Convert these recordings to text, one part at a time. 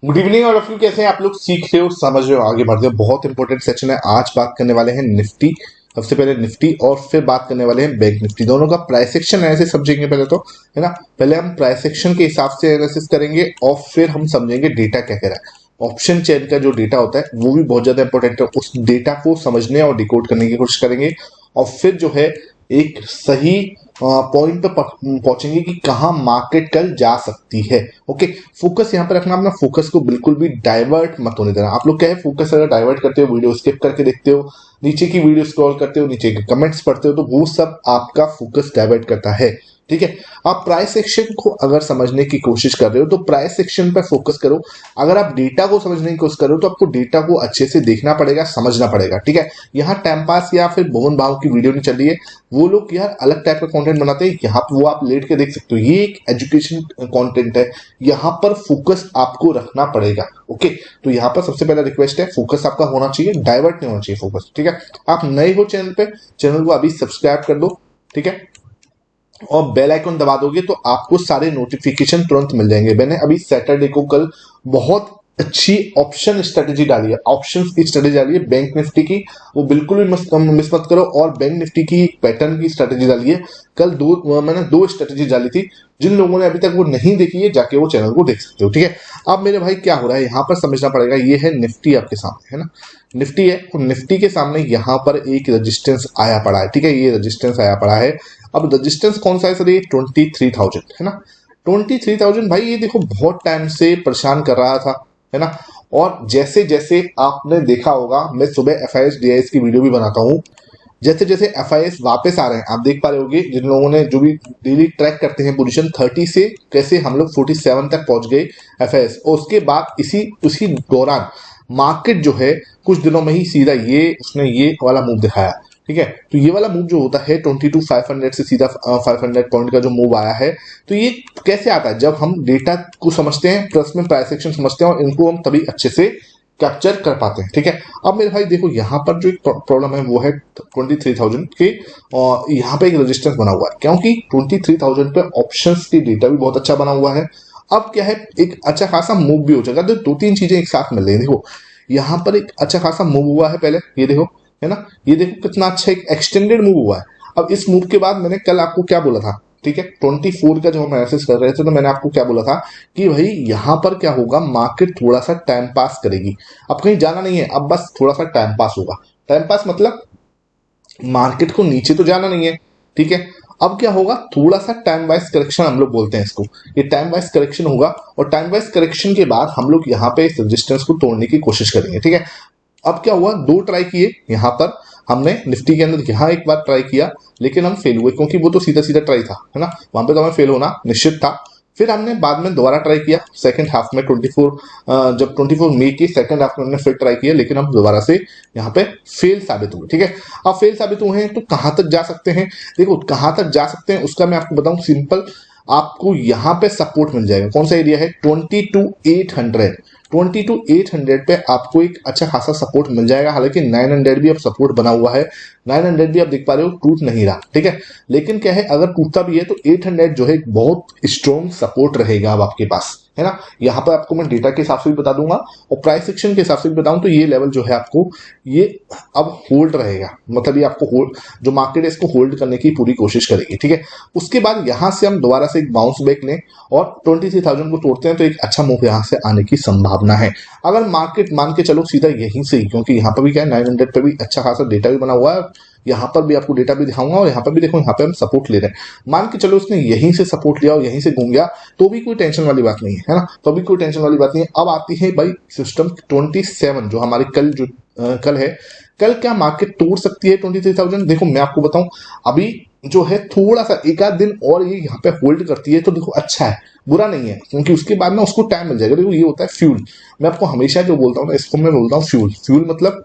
Good evening और फिर कैसे हैं आप लोग, सीख रहे हो, समझ रहे हो, आगे बढ़ रहे हो। बहुत इंपॉर्टेंट सेक्शन है। आज बात करने वाले हैं निफ्टी, सबसे पहले निफ्टी, और फिर बात करने वाले हैं बैंक निफ्टी। दोनों का प्राइस सेक्शन ऐसे समझेंगे पहले तो, है ना। पहले हम प्राइस सेक्शन के हिसाब से एनालिसिस करेंगे और फिर हम समझेंगे डेटा क्या कह रहा है। ऑप्शन चेन का जो डेटा होता है वो भी बहुत ज्यादा इंपॉर्टेंट है। उस डेटा को समझने और डिकोड करने की कोशिश करेंगे और फिर जो है एक सही पॉइंट पे पहुंचेंगे कि कहां मार्केट कल जा सकती है। ओके, फोकस यहां पर रखना, अपना फोकस को बिल्कुल भी डाइवर्ट मत होने देना। आप लोग क्या है, फोकस अगर डाइवर्ट करते हो, वीडियो स्किप करके देखते हो, नीचे की वीडियो स्क्रॉल करते हो, नीचे के कमेंट्स पढ़ते हो, तो वो सब आपका फोकस डाइवर्ट करता है। ठीक है, आप प्राइस सेक्शन को अगर समझने की कोशिश कर रहे हो तो प्राइस सेक्शन पर फोकस करो। अगर आप डेटा को समझने की कोशिश कर रहे हो तो आपको डेटा को अच्छे से देखना पड़ेगा, समझना पड़ेगा। ठीक है, यहाँ टाइम पास या फिर भुवन भाव की वीडियो नहीं चल रही है। वो लोग यार अलग टाइप का कंटेंट बनाते हैं, यहाँ पर वो आप लेट के देख सकते हो। ये एक एजुकेशन कंटेंट है, यहाँ पर फोकस आपको रखना पड़ेगा। ओके, तो यहाँ पर सबसे पहला रिक्वेस्ट है, फोकस आपका होना चाहिए, डाइवर्ट नहीं होना चाहिए फोकस। ठीक है, आप नए हो चैनल पे, चैनल को अभी सब्सक्राइब कर दो। ठीक है, और बेल आइकन दबा दोगे तो आपको सारे नोटिफिकेशन तुरंत मिल जाएंगे। मैंने अभी सैटरडे को कल बहुत अच्छी ऑप्शन स्ट्रेटेजी डाली है, ऑप्शन की स्ट्रेटेजी डाली है बैंक निफ्टी की, वो बिल्कुल भी मिस मत करो। और बैंक निफ्टी की पैटर्न की स्ट्रेटेजी डाली है कल। मैंने दो स्ट्रेटेजी डाली थी। जिन लोगों ने अभी तक वो नहीं देखी है, जाके वो चैनल को देख सकते हो। ठीक है, अब मेरे भाई क्या हो रहा है यहाँ पर समझना पड़ेगा। ये है निफ्टी आपके सामने, है ना, निफ्टी है। तो निफ्टी के सामने यहाँ पर एक रेजिस्टेंस आया पड़ा है। ठीक है, ये रेजिस्टेंस आया पड़ा है। अब रेजिस्टेंस कौन सा है सर? ये 23,000 है ना। 23,000 भाई, ये देखो बहुत टाइम से परेशान कर रहा था, है ना। और जैसे जैसे आपने देखा होगा, मैं सुबह FIS DIS की वीडियो भी बनाता हूँ, जैसे जैसे FIS वापस आ रहे हैं, आप देख पा रहे होगे, जिन लोगों ने जो भी डेली ट्रैक करते हैं पोजीशन 30 से कैसे हम लोग 47 तक पहुंच गए FIS। और उसके बाद उसी दौरान मार्केट जो है कुछ दिनों में ही सीधा उसने ये वाला मूव दिखाया। ठीक है, तो ये वाला मूव जो होता है 22,500 से सीधा 500 पॉइंट का जो मूव आया है, तो ये कैसे आता है? जब हम डेटा को समझते हैं, प्लस में प्राइस एक्शन समझते हैं, और इनको हम तभी अच्छे से कैप्चर कर पाते हैं। ठीक है, अब मेरे भाई देखो, यहाँ पर जो एक प्रॉब्लम है वो है 23,000 के, और यहाँ पे एक रेजिस्टेंस बना हुआ है, क्योंकि 23,000 पे ऑप्शंस की डेटा भी बहुत अच्छा बना हुआ है। अब क्या है, एक अच्छा खासा मूव भी हो जाएगा। तो दो तीन चीजें एक साथ मिल रही है। देखो, यहाँ पर एक अच्छा खासा मूव हुआ है पहले, ये देखो, है ना। ये देखो कितना अच्छा एक एक्सटेंडेड मूव हुआ है। अब इस मूव के बाद मैंने कल आपको क्या बोला था? ठीक है, 24 का जो हम एनालिसिस कर रहे थे, तो मैंने आपको क्या बोला था कि भाई यहाँ पर क्या होगा, मार्केट थोड़ा सा टाइम पास करेगी। अब कहीं जाना नहीं है, अब बस थोड़ा सा टाइम पास होगा। टाइम पास मतलब मार्केट को नीचे तो जाना नहीं है। ठीक है, अब क्या होगा, थोड़ा सा टाइम वाइज करेक्शन हम लोग बोलते हैं इसको। ये टाइम वाइज करेक्शन होगा, और टाइम वाइज करेक्शन के बाद हम लोग यहाँ पे इस रेजिस्टेंस को तोड़ने की कोशिश करेंगे। ठीक है, अब क्या हुआ, दो ट्राई किए यहाँ पर हमने निफ्टी के अंदर। यहाँ एक बार ट्राई किया लेकिन हम फेल हुए, क्योंकि वो तो सीधा सीधा ट्राई था, है ना, वहां पे तो हमें फेल होना निश्चित था। फिर हमने बाद में दोबारा ट्राई किया सेकंड हाफ में, 24 जब 24 मई की सेकंड हाफ में हमने फिर ट्राई किया, लेकिन हम दोबारा से यहाँ पे फेल साबित हुए। ठीक है, अब फेल साबित हुए हैं तो कहां तक जा सकते हैं? देखो, कहां तक जा सकते हैं उसका मैं आपको बताऊं सिंपल। आपको यहाँ पे सपोर्ट मिल जाएगा। कौन सा एरिया है? 22,800। 22,800 पे आपको एक अच्छा खासा सपोर्ट मिल जाएगा। हालांकि 900 भी अब सपोर्ट बना हुआ है, 900 भी आप देख पा रहे हो टूट नहीं रहा। ठीक है, लेकिन क्या है, अगर टूटता भी है तो 800 जो है एक बहुत स्ट्रॉन्ग सपोर्ट रहेगा अब आपके पास, है ना। यहाँ पर आपको मैं डेटा के हिसाब से भी बता दूंगा और प्राइस सेक्शन के हिसाब से भी बताऊं, तो ये लेवल जो है आपको ये अब होल्ड रहेगा। मतलब ये आपको होल्ड, जो मार्केट है इसको होल्ड करने की पूरी कोशिश करेगी। ठीक है, उसके बाद यहां से हम दोबारा से एक बाउंस बैक लें और 23,000 को तोड़ते हैं, तो एक अच्छा मूव यहां से आने की संभावना है। अगर मार्केट मान के चलो सीधा यहीं से ही, क्योंकि यहाँ पर भी क्या है, 900 पे भी अच्छा खासा डेटा भी बना हुआ है, यहाँ पर भी आपको डेटा भी दिखाऊंगा, और यहाँ पर भी देखो, यहाँ पे हम सपोर्ट ले रहे हैं। मान के चलो उसने यहीं से सपोर्ट लिया और यहीं से घूम गया, तो भी कोई टेंशन वाली बात नहीं है ना, तो भी कोई टेंशन वाली बात नहीं है। अब आती है भाई सिस्टम 27, जो हमारी कल है। कल क्या मार्केट तोड़ सकती है 23,000? देखो मैं आपको बताऊं, अभी जो है थोड़ा सा एक आध दिन और ये यहाँ पे होल्ड करती है तो देखो अच्छा है, बुरा नहीं है, क्योंकि उसके बाद ना उसको टाइम मिल जाएगा। देखो ये होता है फ्यूल। मैं आपको हमेशा जो बोलता हूँ ना, इसको मैं बोलता हूँ फ्यूल। फ्यूल मतलब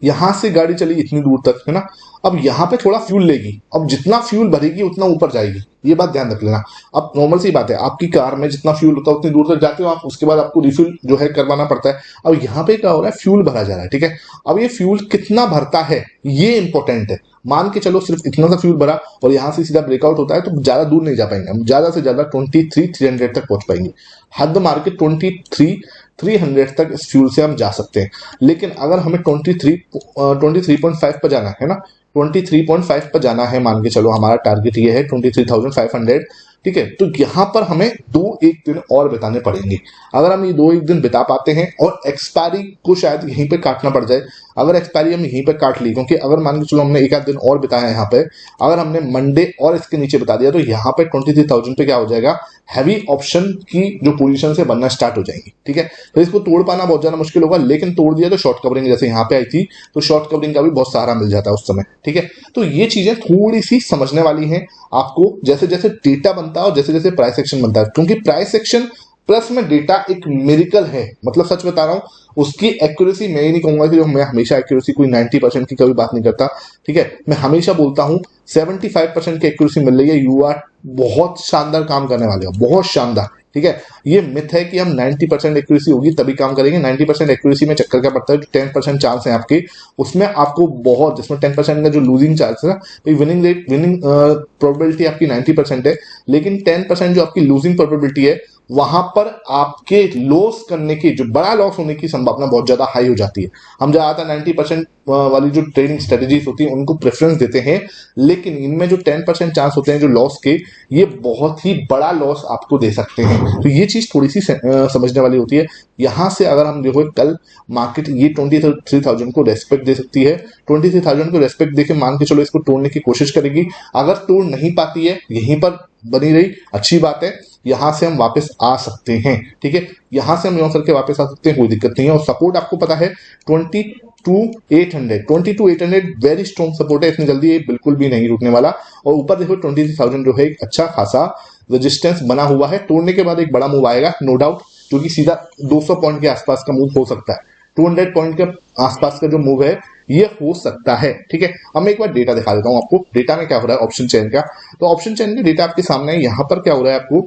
यहां से गाड़ी चली इतनी दूर तक, है ना, अब यहां पे थोड़ा फ्यूल लेगी, अब जितना फ्यूल भरेगी उतना ऊपर जाएगी। ये बात ध्यान रख लेना। अब नॉर्मल सी बात है, आपकी कार में जितना फ्यूल होता है उतनी दूर तक जाते हो आप, उसके बाद आपको रिफ्यूल जो है करवाना पड़ता है। अब यहाँ पे क्या हो रहा है, फ्यूल भरा जा रहा है, ठीक है। अब ये फ्यूल कितना भरता है ये इंपॉर्टेंट है। मान के चलो सिर्फ इतना सा फ्यूल भरा और यहाँ से सीधा ब्रेकआउट होता है तो ज्यादा दूर नहीं जा पाएंगे हम, ज्यादा से ज्यादा 23,300 तक पहुंच पाएंगे। हद मार के 23,300 तक इस फ्यूल से हम जा सकते हैं। लेकिन अगर हमें 23.5 पर जाना है ना, 23.5 पर जाना है, मान के चलो हमारा टारगेट ये है 23,500, ठीक है। तो यहाँ पर हमें 2-1 दिन और बिताने पड़ेंगे। अगर हम ये 2-1 दिन बिता पाते हैं और एक्सपायरी को शायद यहीं पे काटना पड़ जाए, अगर एक्सपायरी हम यहीं पे काट ली, क्योंकि अगर मान के चलो हमने 1 आध दिन और बिताया यहाँ पे, अगर हमने मंडे और इसके नीचे बता दिया तो यहाँ पे 23,000 पे क्या हो जाएगा, हैवी ऑप्शन की जो पोजीशन से बनना स्टार्ट हो जाएंगी, ठीक है। तो इसको तोड़ पाना बहुत ज्यादा मुश्किल होगा, लेकिन तोड़ दिया तो शॉर्ट कवरिंग जैसे यहाँ पे आई थी तो शॉर्ट कवरिंग का भी बहुत सहारा मिल जाता है उस समय, ठीक है। तो ये चीजें थोड़ी सी समझने वाली हैं आपको, जैसे जैसे डेटा बनता है और जैसे जैसे प्राइस एक्शन बनता है, क्योंकि प्राइस एक्शन प्लस में डेटा एक मिरेकल है। मतलब सच बता रहा हूं, उसकी एक्यूरेसी मैं ही नहीं कहूंगा कि मैं हमेशा एक्यूरेसी कोई 90% की कभी बात नहीं करता, ठीक है। मैं हमेशा बोलता हूं 75% की एक्यूरेसी मिल रही है, यू आर बहुत शानदार काम करने वाले हो, बहुत शानदार, ठीक है। ये मिथ है कि हम 90% एक्यूरेसी होगी तभी काम करेंगे। 90% एक्यूरेसी में चक्कर क्या पड़ता है, जो 10% चांस है आपके, उसमें आपको बहुत, जिसमें 10% का जो लूजिंग चांस है ना, विनिंग रेट, विनिंग प्रोबेबिलिटी आपकी 90% है, लेकिन 10% जो आपकी लूजिंग प्रोबेबिलिटी है, वहां पर आपके लॉस करने की, जो बड़ा लॉस होने की संभावना बहुत ज्यादा हाई हो जाती है। हम ज्यादातर 90% वाली जो ट्रेडिंग स्ट्रेटेजीज होती है उनको प्रेफरेंस देते हैं, लेकिन इनमें जो 10% चांस होते हैं जो लॉस के, ये बहुत ही बड़ा लॉस आपको दे सकते हैं। तो ये चीज थोड़ी सी समझने वाली होती है। यहां से अगर हम देखो कल मार्केट ये 23,000 को रेस्पेक्ट दे सकती है, 23,000 को रेस्पेक्ट देके मान के चलो इसको तोड़ने की कोशिश करेगी। अगर तोड़ नहीं पाती है, यहीं पर बनी रही, अच्छी बात है, यहां से हम वापस आ सकते हैं, ठीक है। यहां से हम यहां करके वापस आ सकते हैं, कोई दिक्कत नहीं है। और सपोर्ट आपको पता है 22,800 वेरी स्ट्रॉन्ग सपोर्ट है, इतनी जल्दी ये बिल्कुल भी नहीं रुकने वाला। और ऊपर देखो 23,000 जो है एक अच्छा खासा रेजिस्टेंस बना हुआ है, तोड़ने के बाद एक बड़ा मूव आएगा नो डाउट, जो कि सीधा 200 पॉइंट के आसपास का मूव हो सकता है। 200 पॉइंट के आसपास का जो मूव है ये हो सकता है, ठीक है। अब मैं एक बार डेटा दिखा देता हूं आपको, डेटा में क्या हो रहा है ऑप्शन चेन का। तो ऑप्शन चेन का डेटा आपके सामने है। यहां पर क्या हो रहा है, आपको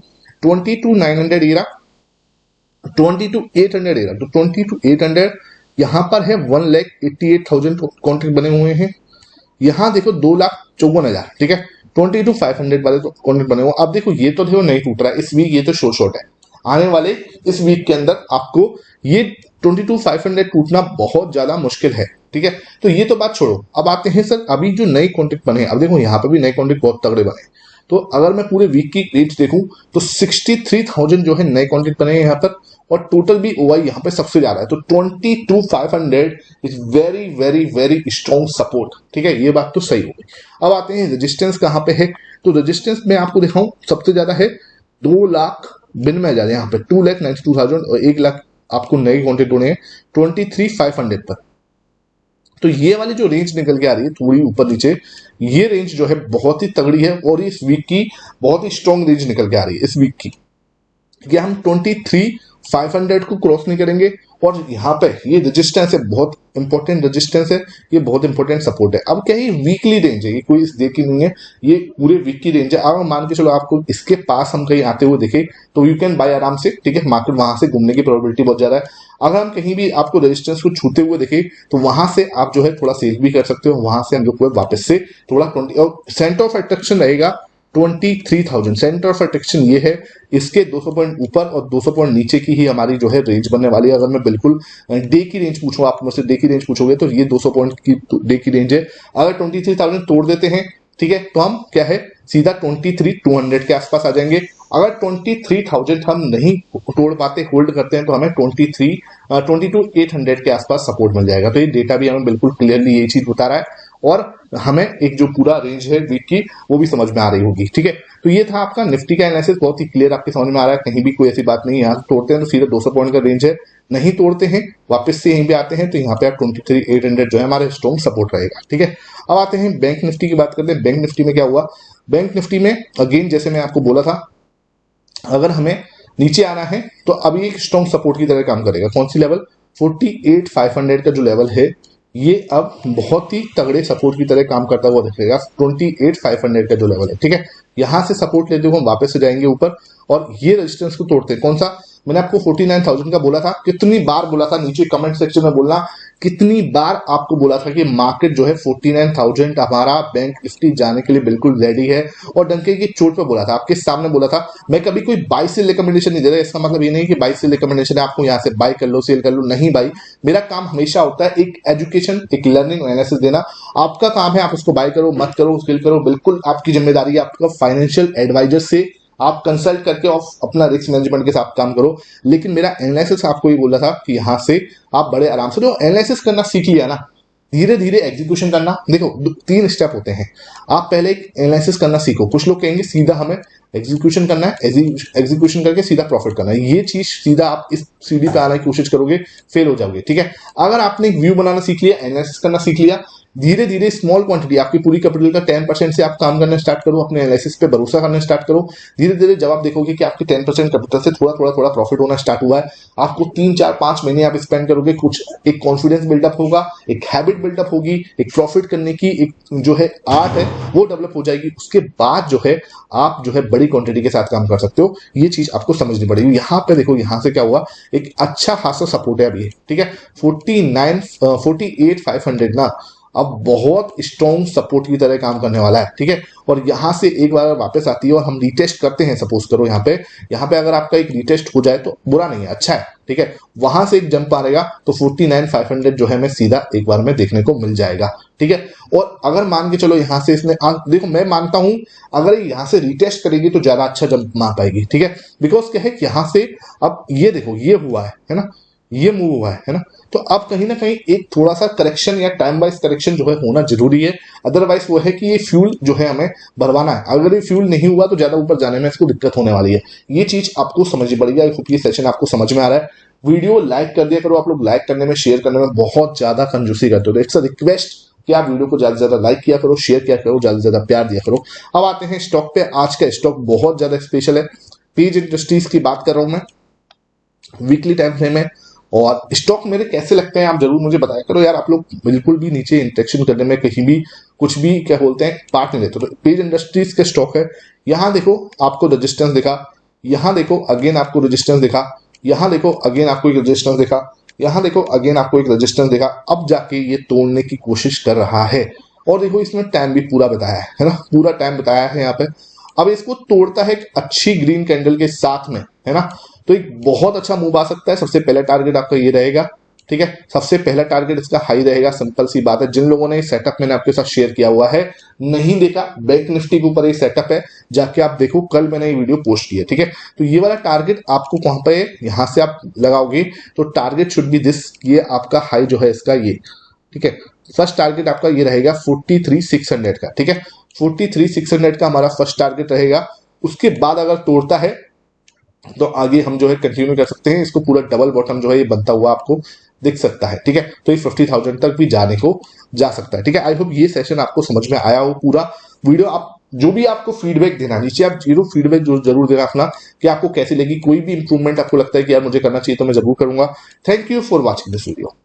22,900 एरा, 22,800 एरा, तो 22,800 यहां पर है 1,88,000 कॉन्ट्रैक्ट बने हुए हैं। यहां देखो 2,54,000, ठीक है। 22,500 वाले तो कॉन्ट्रैक्ट बने हुए। अब देखो ये तो देखो नहीं टूट रहा है इस वीक, ये तो शॉर्ट है। आने वाले इस वीक के अंदर आपको ये 22,500 टूटना बहुत ज्यादा मुश्किल है, ठीक है। तो ये तो बात छोड़ो, अब आते हैं सर अभी जो नए कॉन्ट्रैक्ट बने। अब देखो यहाँ पे भी नए कॉन्ट्रैक्ट बहुत तगड़े बने। तो अगर मैं पूरे वीक की रेट देखूं तो 63,000 जो है नए कॉन्ट्रैक्ट बने हैं यहाँ पर, और टोटल भी ओवाई यहाँ पे सबसे ज्यादा है। तो 22,500 is very very very strong support, ठीक है। ये बात तो सही होगी। अब आते हैं रेजिस्टेंस कहाँ पे है। तो रेजिस्टेंस में आपको दिखाऊं सबसे ज्यादा है 2 लाख बिन में जा रहे हैं यहाँ पे 2,92,000, और 1 लाख आपको नए कॉन्ट्रैक्ट होने हैं 23,500 पर। तो ये वाली जो रेंज निकल के आ रही है थोड़ी ऊपर नीचे, ये रेंज जो है बहुत ही तगड़ी है, और इस वीक की बहुत ही स्ट्रॉन्ग रेंज निकल के आ रही है इस वीक की, कि हम 23,500 को क्रॉस नहीं करेंगे। और यहाँ पे ये रेजिस्टेंस है, बहुत इंपॉर्टेंट रेजिस्टेंस है, ये बहुत इंपॉर्टेंट सपोर्ट है। अब क्या है, वीकली रेंज है, ये कोई इस डे की नहीं है, ये पूरे वीक की रेंज है। अब मान के चलो आपको इसके पास हम कहीं आते हुए देखे तो यू कैन बाय आराम से, ठीक है। मार्केट वहां से घूमने की प्रोबेबिलिटी बहुत ज्यादा है। अगर हम कहीं भी आपको रेजिस्टेंस को छूते हुए देखे तो वहां से आप जो है थोड़ा सेल भी कर सकते हो, वहां से हम जो है वापस से थोड़ा 20, और सेंटर ऑफ अट्रैक्शन रहेगा 23,000। सेंटर ऑफ अट्रैक्शन ये है, इसके 200 पॉइंट ऊपर और 200 पॉइंट नीचे की ही हमारी जो है रेंज बनने वाली है। अगर मैं बिल्कुल डे की रेंज पूछूं, आप मुझसे डे की रेंज पूछोगे तो ये 200 पॉइंट की डे की रेंज है। अगर 23,000 तोड़ देते हैं, ठीक है, तो हम क्या है सीधा 23,200 के आसपास आ जाएंगे। अगर 23,000 हम नहीं तोड़ पाते, होल्ड करते हैं, तो हमें 22,800 के आसपास सपोर्ट मिल जाएगा। तो ये डेटा भी हमें बिल्कुल क्लियरली ये चीज बता रहा है, और हमें एक जो पूरा रेंज है वीक की वो भी समझ में आ रही होगी, ठीक है। तो ये था आपका निफ्टी का एनालिसिस, बहुत ही क्लियर आपके समझ में आ रहा है, कहीं भी कोई ऐसी बात नहीं है। यहाँ तोड़ते हैं तो सीधा 200 पॉइंट का रेंज है, नहीं तोड़ते हैं वापस से यहीं पे आते हैं तो यहाँ पे आप 23,800 जो है हमारे स्ट्रॉन्ग सपोर्ट रहेगा, ठीक है। अब आते हैं बैंक निफ्टी की बात करते हैं। बैंक निफ्टी में क्या हुआ, बैंक निफ्टी में अगेन जैसे मैं आपको बोला था, अगर हमें नीचे आना है तो अभी एक स्ट्रॉन्ग सपोर्ट की तरह काम करेगा। कौन सी लेवल, 48,500 का जो लेवल है, ये अब बहुत ही तगड़े सपोर्ट की तरह काम करता हुआ दिखेगा 28,500 का जो लेवल है, ठीक है। यहां से सपोर्ट लेते हुए हम वापस से जाएंगे ऊपर और ये रेजिस्टेंस को तोड़ते हैं। कौन सा? मैंने आपको 49,000 का बोला था, कितनी बार बोला था नीचे कमेंट सेक्शन में बोलना, कितनी बार आपको बोला था कि मार्केट जो है 49,000 हमारा बैंक निफ्टी जाने के लिए बिल्कुल रेडी है, और डंके की चोट पे बोला था, आपके सामने बोला था। मैं कभी कोई बाई सेल रिकमेंडेशन नहीं दे रहा, इसका मतलब ये नहीं कि बाई सेल रिकमेंडेशन है आपको यहाँ से बाई कर लो सेल कर लो, नहीं भाई। मेरा काम हमेशा होता है एक एजुकेशन, एक लर्निंग एनालिसिस देना। आपका काम है आप उसको बाय करो मत करो, सेल करो, बिल्कुल आपकी जिम्मेदारी है। आपका फाइनेंशियल एडवाइजर से आप कंसल्ट करके अपना रिस्क मैनेजमेंट के साथ काम करो। लेकिन मेरा एनालिसिस आपको ये बोला था कि यहां से आप बड़े आराम से जो एनालिसिस करना सीख लिया ना, धीरे धीरे एग्जीक्यूशन करना। देखो 3 स्टेप होते हैं। आप पहले एक एनालिसिस करना सीखो। कुछ लोग कहेंगे सीधा हमें एग्जीक्यूशन करना है, एग्जीक्यूशन करके सीधा प्रॉफिट करना है। ये चीज सीधा आप इस सीढ़ी पे आने की कोशिश करोगे, फेल हो जाओगे, ठीक है। अगर आपने एक व्यू बनाना सीख लिया, एनालिसिस करना सीख लिया, धीरे धीरे स्मॉल क्वांटिटी आपकी पूरी कैपिटल का 10% से आप काम करना स्टार्ट करो, अपने एनालिसिस पे भरोसा करना स्टार्ट करो। धीरे धीरे जब आप देखोगे कि आपकी 10% कैपिटल से थोड़ा थोड़ा थोड़ा प्रॉफिट होना स्टार्ट हुआ है, आपको 3 4 5 महीने आप स्पेंड करोगे, कुछ एक कॉन्फिडेंस बिल्डअप होगा, एक हैबिट बिल्डअप होगी, एक प्रॉफिट करने की एक जो है आर्ट है वो डेवलप हो जाएगी। उसके बाद जो है आप जो है बड़ी क्वांटिटी के साथ काम कर सकते हो। ये चीज आपको समझनी पड़ेगी। यहाँ पे देखो, यहाँ से क्या हुआ, एक अच्छा खासा सपोर्ट है अभी, ठीक है। 48,500 ना अब बहुत स्ट्रॉन्ग सपोर्ट की तरह काम करने वाला है, ठीक है। और यहां से एक बार वापस आती है और हम रीटेस्ट करते हैं, सपोज करो यहाँ पे अगर आपका एक रीटेस्ट हो जाए तो बुरा नहीं है, अच्छा है, ठीक है। वहां से एक जंप आएगा तो 49,500 जो है मैं सीधा एक बार में देखने को मिल जाएगा, ठीक है। और अगर मान के चलो यहां से इसने देखो, मैं मानता हूं अगर यहां से रीटेस्ट करेगी तो ज्यादा अच्छा जंप मार पाएगी, ठीक है। बिकॉज क्या है कि यहां से अब ये देखो ये हुआ है ना, ये मूव हुआ है ना। तो अब कहीं ना कहीं एक थोड़ा सा करेक्शन या टाइम वाइज करेक्शन जो है होना जरूरी है। अदरवाइज वो है कि ये फ्यूल जो है हमें भरवाना है, अगर ये फ्यूल नहीं हुआ तो ज्यादा ऊपर जाने में इसको दिक्कत होने वाली है। ये चीज आपको समझनी पड़ेगी। आई होप ये सेशन आपको समझ में आ रहा है। वीडियो लाइक कर दिया करो, आप लोग लाइक करने में शेयर करने में बहुत ज्यादा कंजूसी करते हो, इट्स अ रिक्वेस्ट कि आप वीडियो को ज्यादा से ज्यादा लाइक किया करो, शेयर किया करो, ज्यादा से ज्यादा प्यार दिया करो। अब आते हैं स्टॉक पे। आज का स्टॉक बहुत ज्यादा स्पेशल है। पेज इंडस्ट्रीज की बात कर रहा हूं मैं, वीकली टाइम फ्रेम है। और स्टॉक मेरे कैसे लगते हैं आप जरूर मुझे बताया करो यार। आप लोग बिल्कुल भी नीचे इंटरेक्शन करने में कहीं भी कुछ भी क्या बोलते हैं पार्ट नहीं लेते। तो पेज इंडस्ट्रीज का स्टॉक है। यहां देखो आपको रेजिस्टेंस दिखा, यहां देखो अगेन आपको रेजिस्टेंस दिखा, यहां देखो अगेन आपको एक रेजिस्टेंस दिखा, यहां देखो अगेन आपको एक रेजिस्टेंस दिखा। अब जाके ये तोड़ने की कोशिश कर रहा है। और देखो इसमें टाइम भी पूरा बताया है ना, पूरा टाइम बताया है यहाँ पे। अब इसको तोड़ता है एक अच्छी ग्रीन कैंडल के साथ में, है ना। तो एक बहुत अच्छा मूव आ सकता है। सबसे पहला टारगेट आपका ये रहेगा, ठीक है। सबसे पहला टारगेट इसका हाई रहेगा, सिंपल सी बात है। जिन लोगों ने सेटअप मैंने आपके साथ शेयर किया हुआ है नहीं देखा, बैंक निफ्टी के ऊपर ये सेटअप है, जाके आप देखो, कल मैंने ये वीडियो पोस्ट की है, ठीक है। तो ये वाला टारगेट आपको कहां पे है, यहां से आप लगाओगे तो टारगेट शुड बी दिस, ये आपका हाई जो है इसका ये, ठीक है। फर्स्ट टारगेट आपका ये रहेगा 43,600 का, ठीक है। 43,600 का हमारा फर्स्ट टारगेट रहेगा। उसके बाद अगर तोड़ता है तो आगे हम जो है कंटिन्यू कर सकते हैं। इसको पूरा डबल बॉटम जो है ये बनता हुआ आपको दिख सकता है, ठीक है। तो ये 50,000 तक भी जाने को जा सकता है, ठीक है। आई होप ये सेशन आपको समझ में आया हो। पूरा वीडियो आप जो भी आपको फीडबैक देना नीचे आप जरूर फीडबैक जरूर देना अपना कि आपको कैसी लगी। कोई भी इंप्रूवमेंट आपको लगता है कि यार मुझे करना चाहिए तो मैं जरूर करूंगा। Thank you for watching this video.